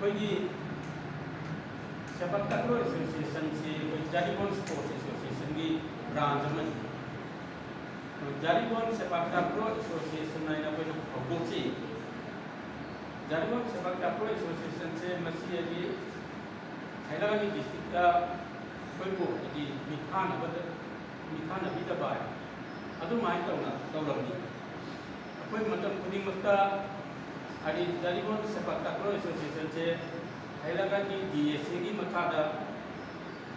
ꯑꯩꯈꯣꯏꯒꯤ sepak takraw ꯑꯦꯁꯣꯁꯤꯌꯦꯁꯟꯁꯤ ꯑꯩꯈꯣꯏ Jiribam sports ꯑꯦꯁꯣꯁꯤꯌꯦꯁꯟꯒꯤ branch ꯑꯃꯅꯤ ꯖꯥꯔꯤꯕꯣꯟ ꯁꯦꯄꯛ ꯇꯥꯀ꯭ꯔꯣ ꯑꯦꯁꯣꯁꯤꯌꯦꯁꯟ ꯍꯥꯏꯅ ꯑꯩꯈꯣꯏꯅ ꯍꯧꯗꯣꯛꯆꯩ ꯖꯥꯔꯤꯕꯣꯟ ꯁꯦꯄꯛ ꯇꯥꯀ꯭ꯔꯣ ꯑꯦꯁꯣꯁꯤꯌꯦꯁꯟꯁꯦ ꯃꯁꯤ ꯍꯥꯏꯗꯤ ꯍꯥꯏꯂꯥꯀꯟꯗꯤ ꯗꯤꯁꯇ꯭ꯔꯤꯛꯇ ꯑꯩꯈꯣꯏꯕꯨ ꯍꯥꯏꯗꯤ ꯃꯤꯊꯥꯅꯕꯤꯗꯕ ꯑꯗꯨꯃꯥꯏꯅ ꯇꯧꯔꯝꯃꯤ ꯑꯩꯈꯣꯏ ꯃꯇꯝ ꯈꯨꯗꯤꯡꯃꯛꯇ ꯍꯥꯏꯗꯤ ꯖꯥꯔꯤꯕꯣꯟ ꯁꯦꯄꯛ ꯇꯥꯀ꯭ꯔꯣ ꯑꯦꯁꯣꯁꯤꯌꯦꯁꯟꯁꯦ ꯍꯥꯏꯂꯥꯀꯟꯗꯤ DSAꯒꯤ ꯃꯈꯥꯗ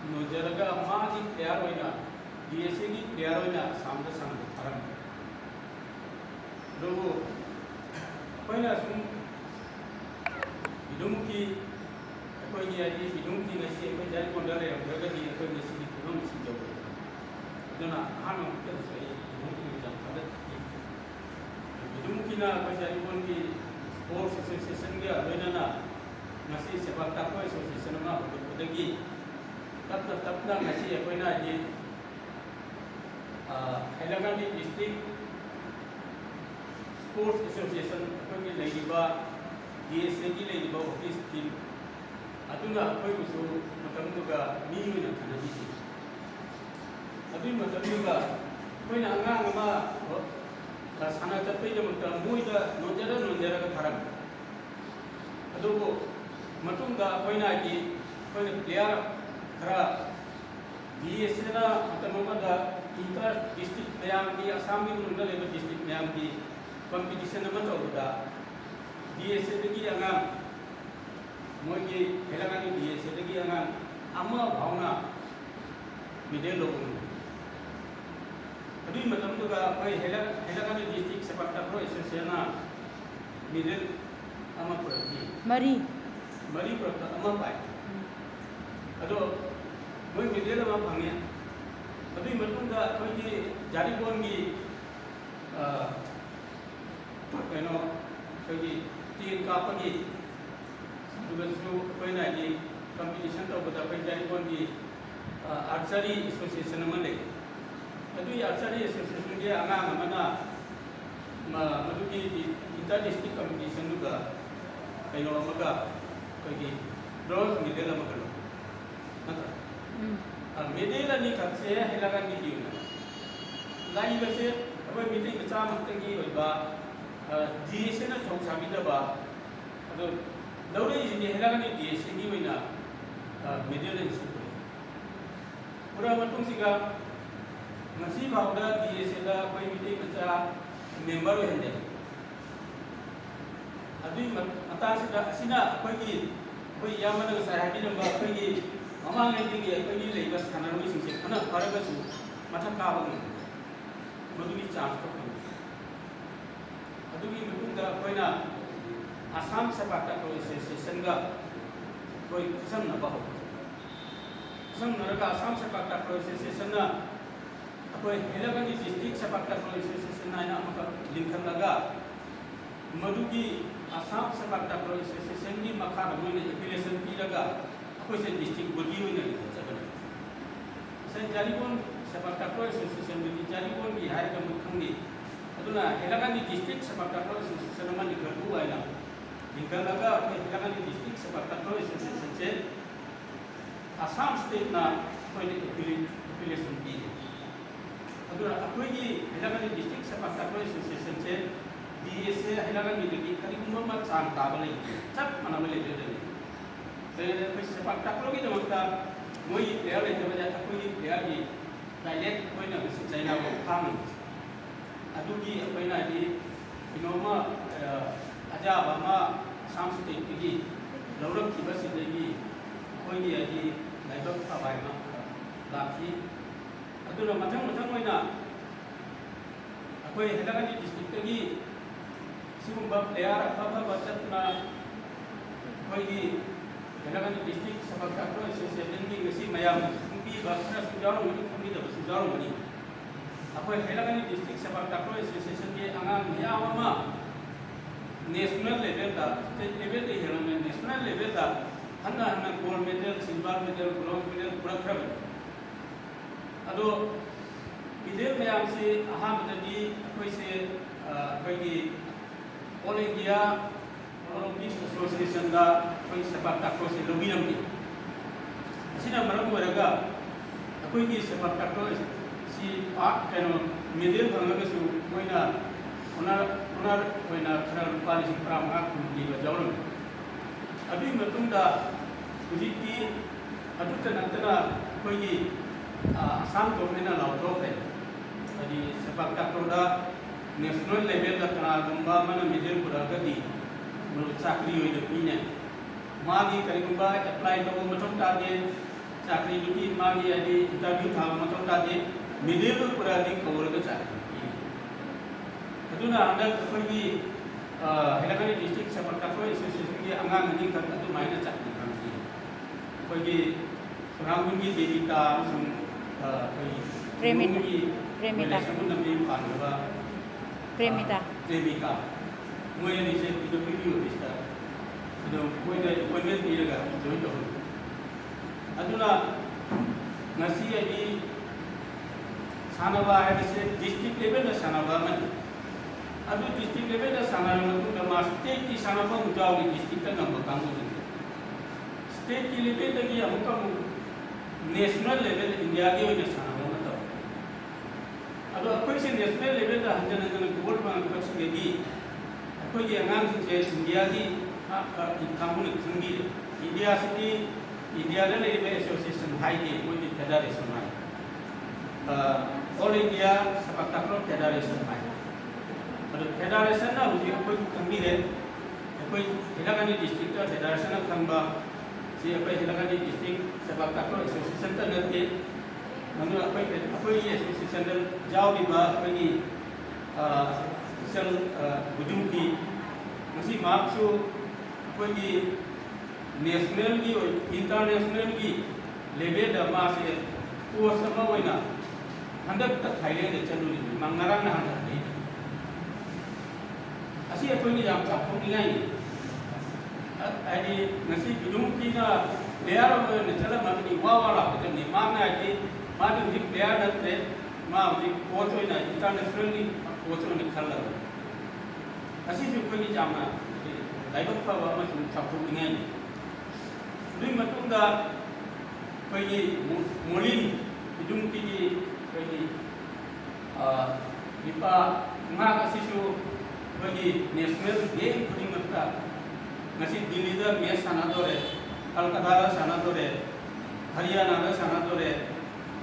ꯅꯣꯏꯖꯔꯒ ꯃꯥꯒꯤ ꯄ꯭ꯂꯦꯌꯥꯔ ꯑꯣꯏꯅ DSAꯒꯤ ꯄ꯭ꯂꯦꯌꯥꯔ ꯑꯣꯏꯅ ꯑꯁꯥꯝꯗ ꯁꯥꯟꯅꯔꯝꯃꯤ ꯑꯗꯨꯕꯨ ꯑꯩꯈꯣꯏꯅ ꯁꯨꯝ ꯏꯗꯨꯝꯒꯤ ꯑꯩꯈꯣꯏꯒꯤ ꯍꯥꯏꯗꯤ ꯏꯗꯨꯝꯒꯤ ꯉꯁꯤ ꯑꯩꯈꯣꯏ ꯖꯥꯔꯤꯕꯣꯟꯗ ꯂꯩꯔꯝꯗ꯭ꯔꯒꯗꯤ ꯑꯩꯈꯣꯏ ꯉꯁꯤꯒꯤ ꯐꯤꯕꯝ ꯑꯁꯤ ꯌꯧꯔꯣꯏ ꯑꯗꯨꯅ ꯑꯍꯥꯟꯕ ꯃꯛꯇꯗꯁꯨ ꯑꯩ ꯏꯗꯨꯝꯒꯤ ꯌꯥꯝ ꯊꯥꯒꯠꯈꯤ ꯏꯗꯨꯝꯒꯤꯅ ꯑꯩꯈꯣꯏ ꯖꯥꯔꯤꯕꯣꯟꯒꯤ ꯁ꯭ꯄꯣꯔꯠꯁ ꯑꯦꯁꯣꯁꯤꯌꯦꯁꯟꯒ ꯂꯣꯏꯅꯅ ngasi sepak takraw association ama hududagi tapna ngasi akoina ji Hailakandi district sports association akoini leiba DSA gi leiba office team aduna akoi busu matamduga mi na thanani adui matamduga akoina angang ama sana chapai jamta muida nonjara ga tharam adugo matungda akoina gi akoina player khara DSA na matamada inter district mayam gi Assam gi munga leba district mayam gi competition ama tawda DSA dagi angang mogi Hailakandi DSA dagi angang ama bhauna medal logun adui matamduga koi Hailakandi district sepak takraw association na medal ama purati mari purata ama pai ado moi medal ama bhangya adui matungda koi gi Jaribon gi kaino koi gi tin kapagi dugasu koi na gi competition tawbada koi Jaribon gi archery association ama le adui archery association gi angang amana madugi inter district competition duga kaino amaga koi gi bronze medal ama kalo natra medal ani khatse Hailakandi gi una lai base aboi meeting macha maktangi oiba DSA na thong sabidaba ado daure ji Hailakandi DSA gi oina medal ani sipuri pura matung siga ngasi bawda DSA da koi meeting macha member oinde adui mata sida asina koi gi koi yamana ga sai habi namba koi gi amang ai gi koi gi leiba sanarmi singse khana faraga su matha ka ba madugi chance ko adugi matungda koina Assam sepak takraw association ga koi kusam na ba ho kusam naraga Assam sepak takraw association na akoi Hailakandi district sepak takraw association na amaka linkhan laga madugi Assam sepak takraw association gi makha ramoi affiliation piraga akoi se district body oina chakana sen Jaribon sepak takraw association gi Jaribon gi hairaga mukhangi aduna Hailakandi district sepak takraw association ama nikharbu aina nikalaga Hailakandi district sepak takraw association che Assam state na koi affiliation pi aduna akoi gi Hailakandi district sepak takraw association che DSA Hailakandi dagi karigumma ma chang ta balai chap manama le de te sepak takraw gi damakta moi player le jawa akoi player gi direct koi na si China ko phang adugi koi na di inoma ajaba ma Assam state gi lawrak ki basi dagi koi gi adi laibak thabai ma lakhi aduna mathang oina akoi Hailakandi district gi sigumba player apha bachatna koi gi Hailakandi district sepak takraw association gi ngasi mayam umpi bakra sujaru ni kami da sujaru ni akoi Hailakandi district sepak takraw association gi angang mayam ama national level da state level de helme national level da hanna gold medal silver medal bronze medal purakra ado medal mayam se ahamdadi akoi se akoi gi All India Olympic Association da ꯑꯩꯈꯣꯏ ꯁꯦꯄꯥꯛ ꯇꯥꯀ꯭ꯔꯣꯁꯦ ꯂꯧꯕꯤꯔꯝꯃꯤ ꯑꯁꯤꯅ ꯃꯔꯝ ꯑꯣꯏꯔꯒ ꯑꯩꯈꯣꯏꯒꯤ ꯁꯦꯄꯥꯛ ꯇꯥꯀ꯭ꯔꯣꯁꯤ ꯀꯩꯅꯣ medal ꯐꯪꯂꯒꯁꯨ ꯃꯣꯏꯅ honour ꯑꯣꯏꯅ ꯈꯔ ꯂꯨꯄꯥ 15,000 ꯀꯨꯟ ꯄꯤꯕ ꯌꯥꯎꯔꯝꯃꯤ ꯑꯗꯨꯒꯤ ꯃꯇꯨꯡꯗ ꯍꯧꯖꯤꯛꯇꯤ ꯑꯗꯨꯇ ꯅꯠꯇꯅ ꯑꯩꯈꯣꯏꯒꯤ ꯑꯁꯥꯝ ꯒꯣꯔꯃꯦꯟꯅ ꯂꯥꯎꯊꯣꯛꯈ꯭ꯔꯦ ꯍꯥꯏꯗꯤ ꯁꯦꯄꯥꯛ ꯇꯥꯀ꯭ꯔꯣꯗ ꯅꯦꯁꯅꯦꯜ ꯂꯦꯚꯦꯜꯗ ꯀꯅꯥꯒꯨꯝꯕ ꯑꯃꯅ ꯃꯦꯗꯜ ꯄꯨꯔꯛꯑꯒꯗꯤ ꯆꯥꯀ꯭ꯔꯤ ꯑꯣꯏꯅ ꯄꯤꯅꯦ मागी करीगुंबा अप्लाई तब मथौ तादे चाकरी दुकी मागी आदि इंटरव्यू था मथौ तादे मिडिल पुरादी कवरग चाकरी अदुना अंदा कोई हेलागनी डिस्ट्रिक्ट सेपक ताको एसोसिएशन की अंगांग नि खत अदु माइना चाकरी खांगी कोई सुरांगुंगी देविता सुम कोई प्रेमिता समुनमी पानवा प्रेमिता मोय नि से पीडब्ल्यूडी ऑफिसर अदो कोइदा अपॉइंटमेंट पीरगा जॉइन तौ अदुना ngasi ai sanaba haibase district level da sanaba man adu district level da sanaba matu da ma state ki sanaba mujau ni district ta ngam kangu state ki level da gi amka national level india ge oina sanaba mata adu akoi se national level da hanjana hanjana gold ma ka chige gi akoi ge angam se india gi kamu ni khungi india city India dan ini association high ni, mungkin federation high. All India sepak takraw federation high. Kalau federation na mungkin apa kami ni, apa hilangan di district tu federation na kamba, si apa hilangan di district sepak takraw association tu nanti, mana apa ini association tu jauh di bawah apa ini sel ujung ki, mesti maksud apa ini national की और international की level दमा से वो सब वही ना hundred तक थाईलैंड चलूँ मंगनारांग ना हंड्रेड नहीं ऐसी कोई नहीं जाम चापू नहीं आई ऐसी नसी बिलूम की ना प्लेयर और नचला मगनी वाला कुछ नहीं मांगना है कि मार्टिन जी प्लेयर नचले माँ जी कोच होना इंटरनेशनल की कोच होने खल्ला ऐसी जो कोई नहीं जामना लाइव का वाला मत चापू नहीं आई Dui matunda koi molin hidung kini koi lipa ngah kasisu koi national game koi matta nasi Delhi da match sanadore Kolkata da sanadore Haryana da sanadore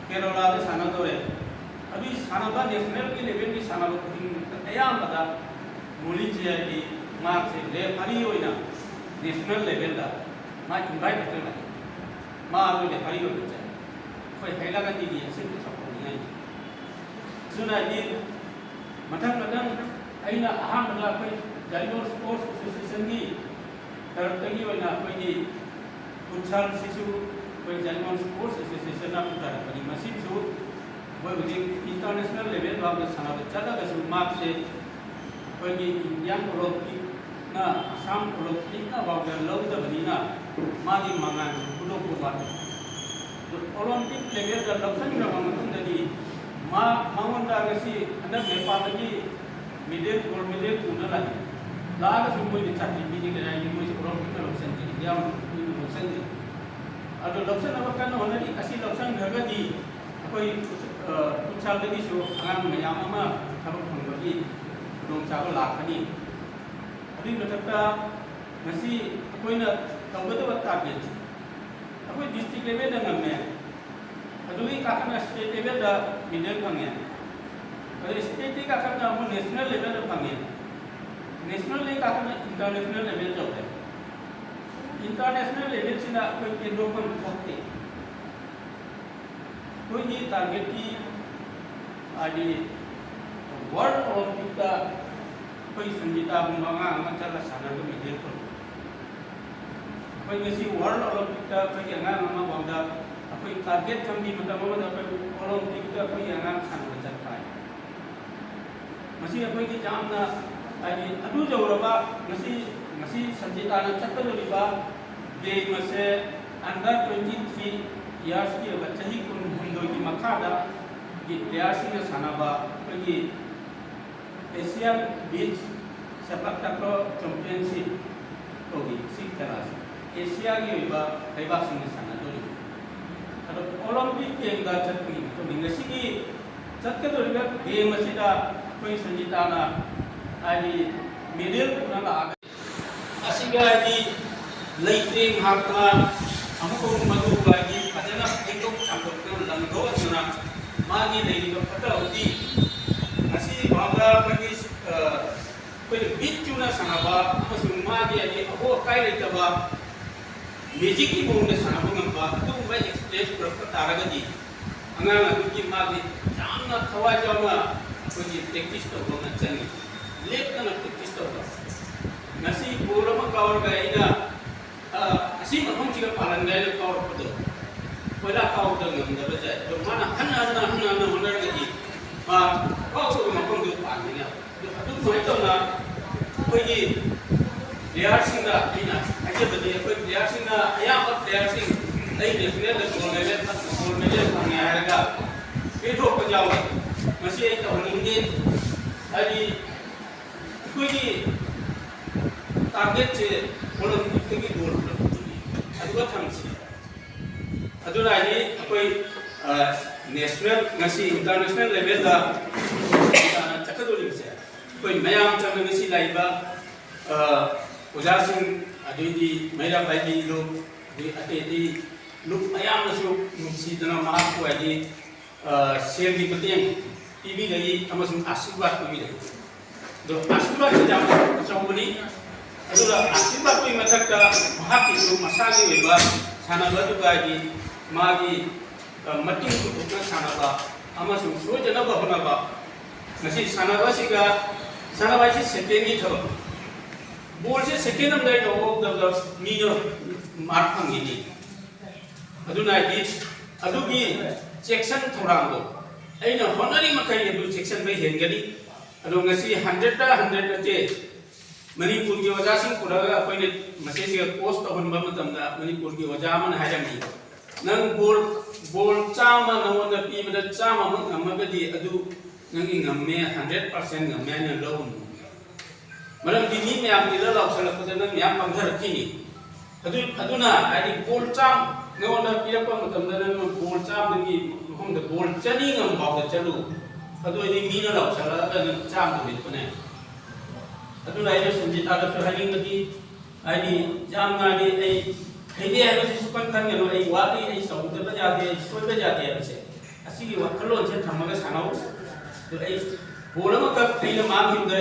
Kerala da sanadore abhi sanaba national ki level ki sanaba koi matta ayam pada molin jaya ki ngah se le hari hoina national level da मा invite करते हैं मा आलू ने हरी हो जाए कोई हेला का दी है सिर्फ सपोर्ट नहीं है सुना ये मथंग अइना अहम बना कोई जाइनो स्पोर्ट्स एसोसिएशन की तरतगी होना कोई कुछाल सिसु कोई जाइनो स्पोर्ट्स एसोसिएशन ना पुकार करी मसीन सु वो मुझे इंटरनेशनल लेवल पर सना चला का सु मार्क से कोई इंडियन ओलंपिक ना असम ओलंपिक ना बावगर लोग द बनीना मागी मंगान बुलो बुबात ओलंपिक लेवल द लक्षण रंग मतुंददी मा मांगोंदा गसी अंदर नेपाल की मेडल गोल्ड मेडल तुना लाई लाग सुमोय नि चाकरी बिदि गनाय नि मोय ओलंपिक लक्षण की इंडिया लक्षण की अदो लक्षण अब कन होनदी असि लक्षण घगदी कोई कुछाल दगी सो आंग मयाम अमा थबक फंगबगी दोंग चाबो लाखनी अदि मथक्ता ngasi akoina tawgada target akoi district level da ngamme adui kakana state level da medal phangya ade state ka kakana mo national level da phangya national le kakana international level jawte international level sina akoi kendro kon thokte koi ni target ki adi world olympic da koi sanjita bunga ngachala sana ko medal ko कोई किसी world Olympic का कोई अंगांग अमा बावदा कोई target कमी मतलब बावदा कोई Olympic का कोई अंगांग सानव चलता है मसी कोई की जामना आई अदु जवरबा मसी संजिता न चक्कदोरिबा गेम से अंडर 23 इयर्स की बच्चा ही कुन हुंदो की मखादा की प्लेयर्स ने सानबा कोई एशियन बीच सेपक तक्रो चैंपियनशिप होगी सिख तरह एशियागी होइबा लेबाकसिंग सानादोरि अदो ओलंपिक गेमदा चटपी तो निंगसिगी चटकदोरिबा गेम असिदा कोई संजीताना आदि मेडल पुनला असिगा आदि लैत्रेंग हाकना अमुको मधु बागी फजना एकदम चांगोक लंगो असना मागी लेरिबा फटा होती असि बागा पगी कोई बिचुना सनाबा अमसुंग मागी आदि अबो काय लेतबा मेजिक की मोंग सनाबा ngamba अदुम बाय एक्सप्रेस प्रक तारगदी अंगांग अदुकी मागी यामना थवा जावना कोई प्रैक्टिस तो होना चाहिए लेतना प्रैक्टिस तो nasi bola ma kawar ga ina asi ma hong chiga palan ga le kawar pado wala kaw da ngam da ba jai to mana hanna honar ga ji ma kaw so ma hong du pa ni ya adu mai to na ko yi player sing da ina aje ba de ko player sing na aya ma player sing dai de ne da ko le ta ko le ta ni ya ga ke to ko jaw masi ai to ni ni ai ko yi target चे Olympic की गोल अदुगा थमसी अदुना नि अकोई national ngasi international level दा चकदोलिंग से कोई मयाम चंग ngasi Laiba ओजासिंग अदुदी मैरा बाइदी लोग दि अतेदी लोग मयाम नसु नुसी दना मा को आदि शेर दी पतेंग टीवी दई अमसुंग आशीर्वाद को भी दई दो आशीर्वाद से जाम चौबनी अदुला आशीर्वाद की मथक्ता महाकी मसागी वेबा सानाबा दुगागी मागी मटिंग कुटुना सानाबा अमसु सोजनबा होनाबा नसी सानाबा सिगा सानाबा से सेकेंड की थब बोल से सेकेंड नम दai दो मीनो मार्क फंगिनी अदुना की अदुगी सेक्शन थोरांगो अइना होनरी मखै अदु सेक्शन बे हेंगनी अदु ngasi 100 ता 100 नते मणिपुर की वजह से पूरा अपने मैसेज का पोस्ट तो हम बंद मणिपुर की वजह मन है जमी नंग बोल चामा नवन पी में चामा मन नमगदी अदु नंग ngame 100% ngame न लोन मरम दिनी में आप निला लाउसल को नंग याम पंधर रखिनी अदुना आदि बोल चाम नवन पी रप मतम नंग बोल चाम नंगी हम द बोल चनी ngam बाव चलु अदु इनी मीना लाउसल नंग चाम तो बितने अदुना आइए संजीता का फिर नदी आइए जामना दी आई हेदे है बस सुपन खान के लो आई वादी आई समुद्र पे जाते हैं सोल पे जाते हैं बस ऐसी की वक्लों से थमगा सानाओ तो आई बोला मत कब कहीं ना मांग किंदा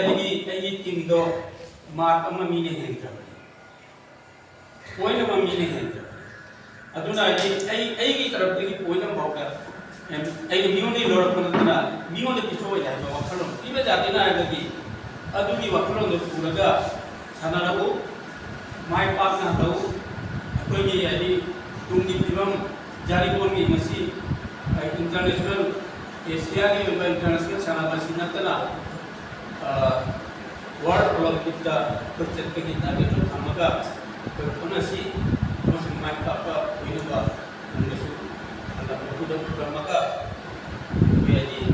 आई टीम दो मार्क अम्मा मीने हैं क्या पॉइंट अम्मा मीने हैं क्या अदुना आई की तरफ देखी पॉइंट अम्मा बाउका आई मियों ने लोड करना था मियों ने पिछोड़ जाए तो वक्लों इबे जाते ना है कि अदुगी वक्लों ने पूरा सानाराबो माय पाक ना तो कोई आदि तुंगी फिल्म जारी बोल की मसी इंटरनेशनल एशिया की इंटरनेशनल सानाबा सिन्नतना वर्ल्ड ओलंपिक का प्रोजेक्ट के कितना के तो थमगा कोनसी मस माय पाक विनुबा उनसु अल्लाह बहुत प्रमका Bedi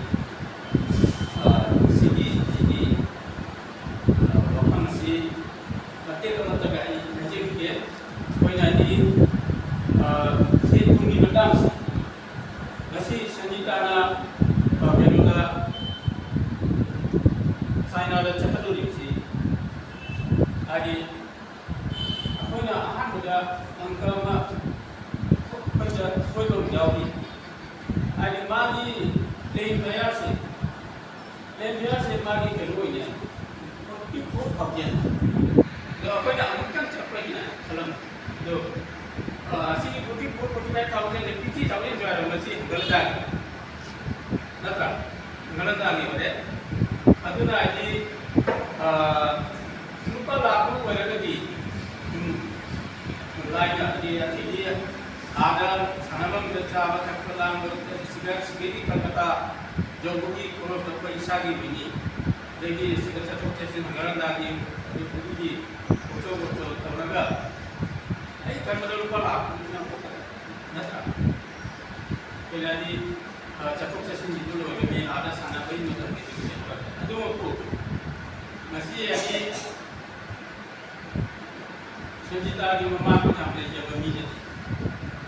Sanjita di mama ko na may jaga media.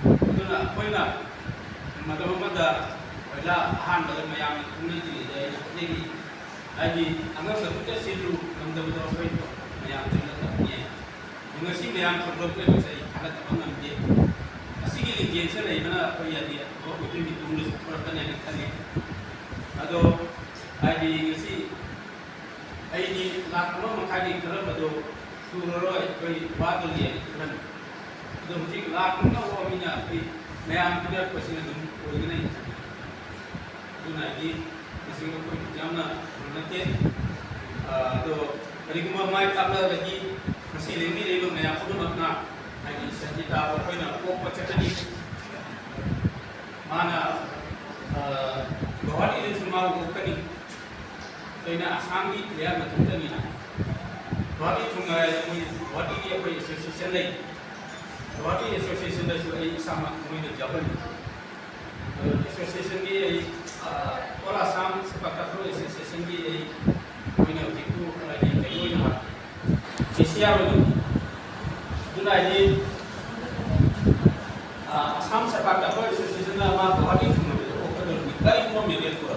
Ito na, koy na madamamada wala ahan dalam mayang community dahil lagi lagi anggang sa puta silu namdamda ko ito mayang tingnan niya. Yung si mayang product ko sa kalat ang namdi. Sige lingin sa na mana ko ya dia. Oh ito yung tulus para na kali. Ado ay si ay di lakno makani karam ado suroro ay bago dia kan. Ado si lakno ko minya mayang punya ko sila dum ko gina lagi ising ko jamna nanti to riguma mai tabla lagi masih lini lego mayang ko dum na lagi sanjita ko na ko pachatani mana bahwa ini semua ko kani ina asami ya matutani na bahwa itu ngai bahwa ini apa association lai bahwa ini association da su ai sama ko ni jabal association ni orang Assam sepakat pro association ni punya objektif lagi teknologi mah. Asia itu, dunia ini Assam sepakat pro association nama bahagi semua itu, kalau kita mau milih tu,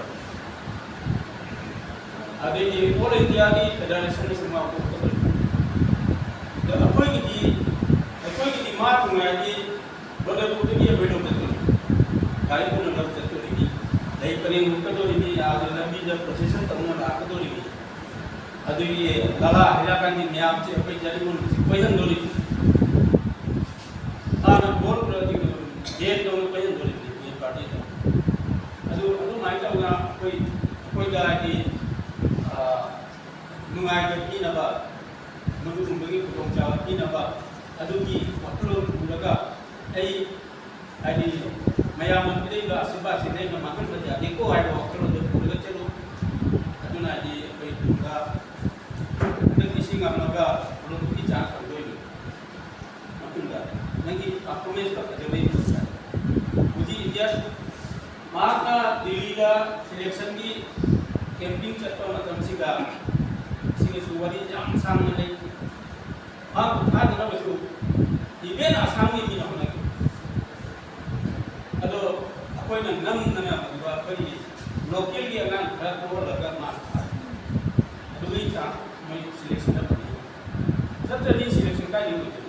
ada di All India ni federation semua itu. Dan apa yang di mata lagi, berdebat dia berdebat tu, kali pun berdebat tu. Dari paling muka tu ini ada nabi jab proses tamu ada aku tu ini. Adu ini lala hilakan di niam cek apa jadi pun payah dulu. Anak bor berarti dia tu payah dulu di parti tu. Adu naik tu na koi dah di mengajar ini apa, mengumpulkan potong jawab ini apa. Adu di waktu mereka adi mayam itu juga sebab sini memakan saja. Diko ada waktu untuk celu. Adu nadi apa itu juga. Ada kisi ngamaga belum dicatat dulu. Makan dah. Nanti aku mesra aja beri. Uji India maka dilihat selection di camping atau macam siga suwari jam sang lagi. Mak ada nama tu. Iben asam ini nama lagi. Ado aku yang nama apa ini lokal dia kan berapa orang mas. Ado ini cah mai selection apa ni? Satu ni selection kaya itu.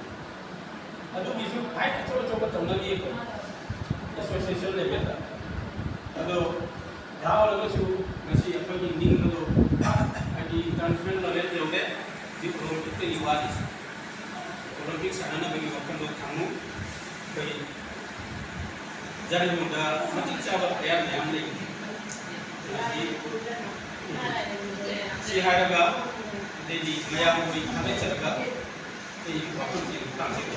Ado bisu kaya coba tahu lagi itu. Association level dah. Ado dah lalu su masih apa ni ning ado di transfer level dia udah di Olympic itu diwaris. Olympic sana bagi waktu dua kamu bagi jadi muda mati siapa yang lagi. Jadi si harga jadi mayang beri kami cerita di waktu itu langsung.